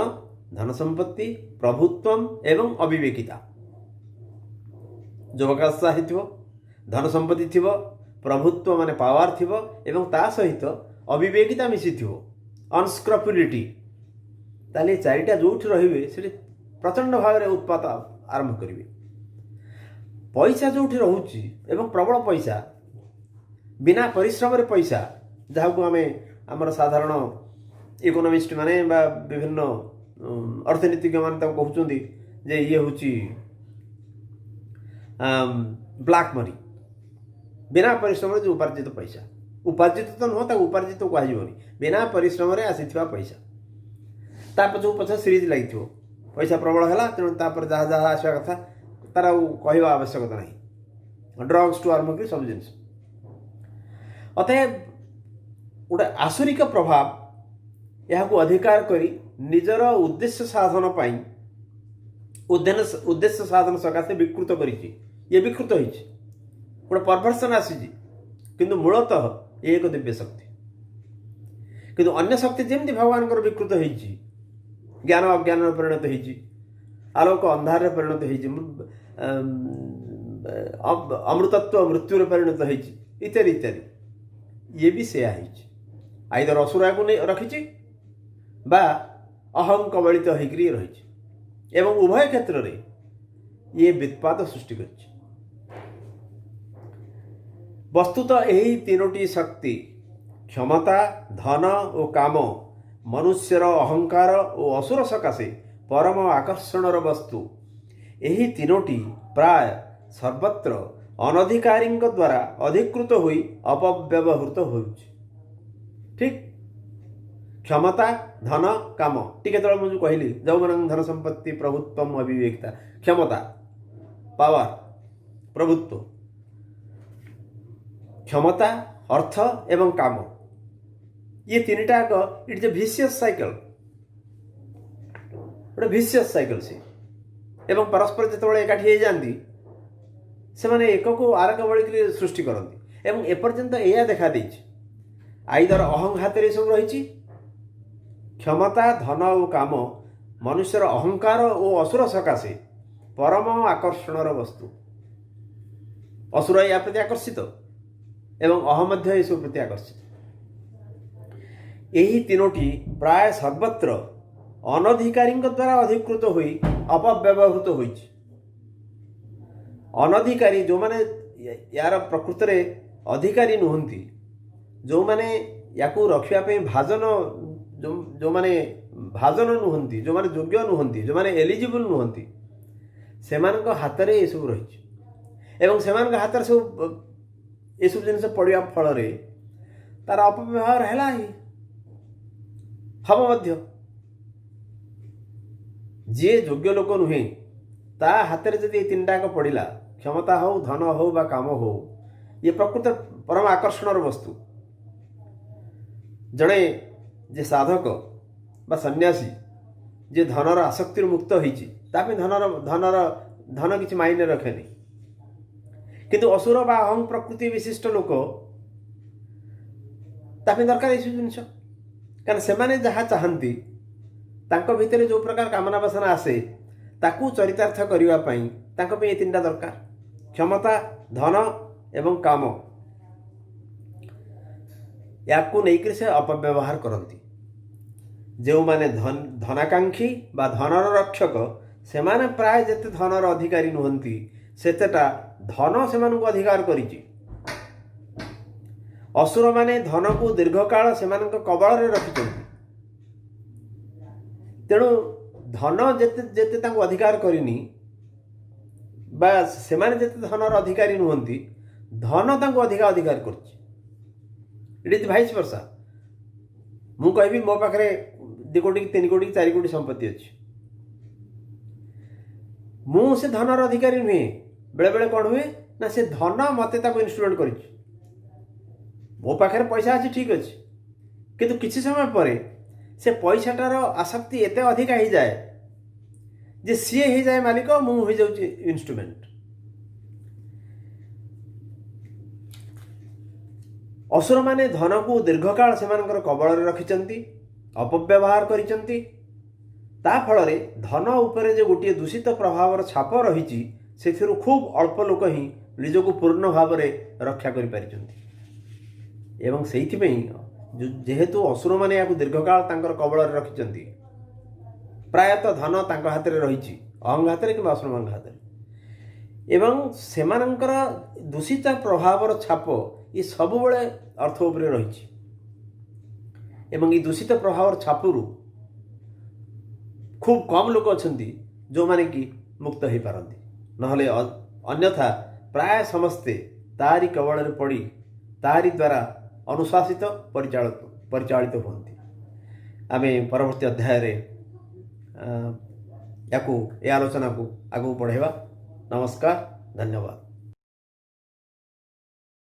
ଧନ ସମ୍ପତ୍ତି, ପ୍ରଭୁତ୍ୱം ଏବଂ ଅବିବେକିତା। ଯୁବକାବସ୍ଥା ହେଇଥିବ, ଧନ ସମ୍ପତ୍ତି ଥିବ, ପ୍ରଭୁତ୍ୱ ମାନେ ପାୱାର ଥିବ ଏବଂ ତା ସହିତ ଅବିବେକିତା ମିଶିଥିବ, ଅନସ୍କ୍ରପୁଲିଟି। ତାହେଲେ ଏ ଚାରିଟା ଯେଉଁଠି ରହିବେ ସେଠି ପ୍ରଚଣ୍ଡ ଭାବରେ ଉତ୍ପାତ ଆରମ୍ଭ କରିବେ। ପଇସା ଯେଉଁଠି ରହୁଛି ଏବଂ ପ୍ରବଳ ପଇସା, ବିନା ପରିଶ୍ରମରେ ପଇସା, ଯାହାକୁ ଆମେ ଆମର ସାଧାରଣ ଇକୋନୋମିଷ୍ଟ ମାନେ ବା ବିଭିନ୍ନ ଅର୍ଥନୀତିଜ୍ଞ ମାନେ ତାକୁ କହୁଛନ୍ତି ଯେ ଇଏ ହେଉଛି ବ୍ଲାକ୍ ମନି। ବିନା ପରିଶ୍ରମରେ ଯେଉଁ ଉପାର୍ଜିତ ପଇସା, ଉପାର୍ଜିତ ତ ନୁହଁ, ତାକୁ ଉପାର୍ଜିତ କୁହାଯିବନି, ବିନା ପରିଶ୍ରମରେ ଆସିଥିବା ପଇସା। ତା ପଛକୁ ପଛ ସିରିଜ୍ ଲାଗିଥିବ। ପଇସା ପ୍ରବଳ ହେଲା, ତେଣୁ ତାପରେ ଯାହା ଯାହା ଆସିବା କଥା ତାର ଆଉ କହିବା ଆବଶ୍ୟକତା ନାହିଁ। ଡ୍ରଗ୍ସଠୁ ଆରମ୍ଭ କରି ସବୁ ଜିନିଷ। ଅତଏବ ଗୋଟେ ଆସୁରିକ ପ୍ରଭାବ ଏହାକୁ ଅଧିକାର କରି ନିଜର ଉଦ୍ଦେଶ୍ୟ ସାଧନ ପାଇଁ ଉଦ୍ଦେଶ୍ୟ ସାଧନ ସକାଶେ ବିକୃତ କରିଛି। ଇଏ ବିକୃତ ହେଇଛି, ଗୋଟେ ପରଭର୍ସନ ଆସିଛି, କିନ୍ତୁ ମୂଳତଃ ଏ ଏକ ଦିବ୍ୟ ଶକ୍ତି। କିନ୍ତୁ ଅନ୍ୟ ଶକ୍ତି ଯେମିତି ଭଗବାନଙ୍କର ବିକୃତ ହେଇଛି, ଜ୍ଞାନ ଅଜ୍ଞାନରେ ପରିଣତ ହେଇଛି, ଆଲୋକ ଅନ୍ଧାରରେ ପରିଣତ ହେଇଛି, ଅମୃତତ୍ୱ ମୃତ୍ୟୁରେ ପରିଣତ ହେଇଛି, ଇତ୍ୟାଦି ଇତ୍ୟାଦି। ଇଏ ବି ସେୟା ହେଇଛି। ଆଇଦର ଅସୁରାକୁ ନେଇ ରଖିଛି ବା ଅହଂ କବଳିତ ହେଇକରି ରହିଛି, ଏବଂ ଉଭୟ କ୍ଷେତ୍ରରେ ଇଏ ବିତ୍ପାତ ସୃଷ୍ଟି କରିଛି। ବସ୍ତୁତଃ ଏହି ତିନୋଟି ଶକ୍ତି କ୍ଷମତା, ଧନ ଓ କାମ ମନୁଷ୍ୟର ଅହଙ୍କାର ଓ ଅସୁର ସକାଶେ ପରମ ଆକର୍ଷଣର ବସ୍ତୁ। ଏହି ତିନୋଟି ପ୍ରାୟ ସର୍ବତ୍ର ଅନଧିକାରୀଙ୍କ ଦ୍ୱାରା ଅଧିକୃତ ହୋଇ ଅପବ୍ୟବହୃତ ହେଉଛି। ଠିକ୍ କ୍ଷମତା, ଧନ, କାମ। ଟିକେ ତଳେ ମୁଁ ଯେଉଁ କହିଲି ଯୌବନଂ ଧନ ସମ୍ପତ୍ତି ପ୍ରଭୁତ୍ୱମ ଅବିବେକିତା, କ୍ଷମତା, ପାୱାର, ପ୍ରଭୁତ୍ୱ, କ୍ଷମତା, ଅର୍ଥ ଏବଂ କାମ, ଇଏ ତିନିଟା ଯାକ ଇଟ୍ସ ଏ ଭିସିୟସ୍ ସାଇକେଲ, ଗୋଟେ ଭିସିୟସ୍ ସାଇକେଲ ସେ। ଏବଂ ପରସ୍ପର ଯେତେବେଳେ ଏକାଠି ହେଇଯାଆନ୍ତି ସେମାନେ ଏକକୁ ଆରକ ବଳିକରି ସୃଷ୍ଟି କରନ୍ତି। ଏବଂ ଏପର୍ଯ୍ୟନ୍ତ ଏଇଆ ଦେଖା ଦେଇଛି, ଆଇଦର ଅହଂ ହାତରେ ଏସବୁ ରହିଛି। କ୍ଷମତା, ଧନ ଓ କାମ ମନୁଷ୍ୟର ଅହଙ୍କାର ଓ ଅସୁର ସକାଶେ ପରମ ଆକର୍ଷଣର ବସ୍ତୁ। ଅସୁର ଏହା ପ୍ରତି ଆକର୍ଷିତ ଏବଂ ଅହଂ ମଧ୍ୟ ଏସବୁ ପ୍ରତି ଆକର୍ଷିତ। ଏହି ତିନୋଟି ପ୍ରାୟ ସର୍ବତ୍ର ଅନଧିକାରୀଙ୍କ ଦ୍ୱାରା ଅଧିକୃତ ହୋଇ ଅପବ୍ୟବହୃତ ହୋଇଛି। ଅନଧିକାରୀ ଯେଉଁମାନେ ୟାର ପ୍ରକୃତରେ ଅଧିକାରୀ ନୁହନ୍ତି, ଯେଉଁମାନେ ୟାକୁ ରଖିବା ପାଇଁ ଯେଉଁମାନେ ଭାଜନ ନୁହନ୍ତି, ଯେଉଁମାନେ ଯୋଗ୍ୟ ନୁହନ୍ତି, ଯେଉଁମାନେ ଏଲିଜିବୁଲ୍ ନୁହନ୍ତି, ସେମାନଙ୍କ ହାତରେ ଏସବୁ ରହିଛି। ଏବଂ ସେମାନଙ୍କ ହାତରେ ଏସବୁ ଜିନିଷ ପଡ଼ିବା ଫଳରେ ତାର ଅପବ୍ୟବହାର ହେଲା ହିଁ, ହବ ମଧ୍ୟ। ଯିଏ ଯୋଗ୍ୟ ଲୋକ ନୁହେଁ ତା ହାତରେ ଯଦି ଏ ତିନିଟାକ ପଡ଼ିଲା, କ୍ଷମତା ହେଉ, ଧନ ହେଉ ବା କାମ ହେଉ, ଇଏ ପ୍ରକୃତ ପରମ ଆକର୍ଷଣର ବସ୍ତୁ। ଜଣେ ଯେ ସାଧକ ବା ସନ୍ନ୍ୟାସୀ ଯେ ଧନର ଆସକ୍ତିରୁ ମୁକ୍ତ ହେଇଛି, ତା ପାଇଁ ଧନ କିଛି ମାଇନେ ରଖେନି। କିନ୍ତୁ ଅସୁର ବା ଅହଂ ପ୍ରକୃତି ବିଶିଷ୍ଟ ଲୋକ, ତା ପାଇଁ ଦରକାର ଏସବୁ ଜିନିଷ। କାରଣ ସେମାନେ ଯାହା ଚାହାନ୍ତି, ତାଙ୍କ ଭିତରେ ଯେଉଁ ପ୍ରକାର କାମନା ବାସନା ଆସେ, ତାକୁ ଚରିତାର୍ଥ କରିବା ପାଇଁ ତାଙ୍କ ପାଇଁ ଏ ତିନିଟା ଦରକାର, କ୍ଷମତା, ଧନ ଏବଂ କାମ। ୟାକୁ ନେଇକରି ସେ ଅପବ୍ୟବହାର କରନ୍ତି। ଯେଉଁମାନେ ଧନାକାଂକ୍ଷୀ ବା ଧନର ରକ୍ଷକ, ସେମାନେ ପ୍ରାୟ ଯେତେ ଧନର ଅଧିକାରୀ ନୁହନ୍ତି, ସେତେଟା ଧନ ସେମାନଙ୍କୁ ଅଧିକାର କରିଛି। ଅସୁରମାନେ ଧନକୁ ଦୀର୍ଘକାଳ ସେମାନଙ୍କ କବଳରେ ରଖିଛନ୍ତି। ତେଣୁ ଧନ ଯେତେ ତାଙ୍କୁ ଅଧିକାର କରିନି ବା ସେମାନେ ଯେତେ ଧନର ଅଧିକାରୀ ନୁହନ୍ତି, ଧନ ତାଙ୍କୁ ଅଧିକାର କରିଛି। इट इज भाइस वर्षा। मु कहबी मो पाखरे 2 कोटी 3 कोटी 4 कोटी संपत्ति अच्छी, मु से धनर अधिकारी नुहे। बेले बेले कौन हुए ना से धन मत इन्स्ट्रुमेंट कर मो पाखे पैसा अच्छी ठीक अच्छे, किंतु किसी समय पर से पैसाटार आसक्ति एत अधिका हो जाए जे सी हो जाए मालिक, मु हो जाऊँ इन्स्ट्रुमेंट। असुर माने धन को दीर्घकाल से कबल रखिंट अपव्यवहार करिसेंती। ता फल धन उपरे जो गोटे दूषित प्रभाव छाप रही से खूब अल्प लोक ही निजक पूर्ण भाव में रक्षा कर जेहेतु असुर मैंने या दीर्घकाल कबल रखिंट प्रायतः धन तांको हाथ में रही अहंग हाथ में कि असुर मान हाथ में, एवं सेमानंकर दूषित प्रभाव छाप ये सब बड़े अर्थ उपरे रही एवं ये दूषित प्रभाव छापुरु खूब कम लोक अच्छा जो माने कि मुक्त हो पारती, नहले अन्यथा प्राय समस्ते तारी कबल में पड़ी तारी द्वारा अनुशासित परिचालित होती। आमे परवर्ती अध्याय या आलोचना को आगू बढ़ेवा। नमस्कार, धन्यवाद।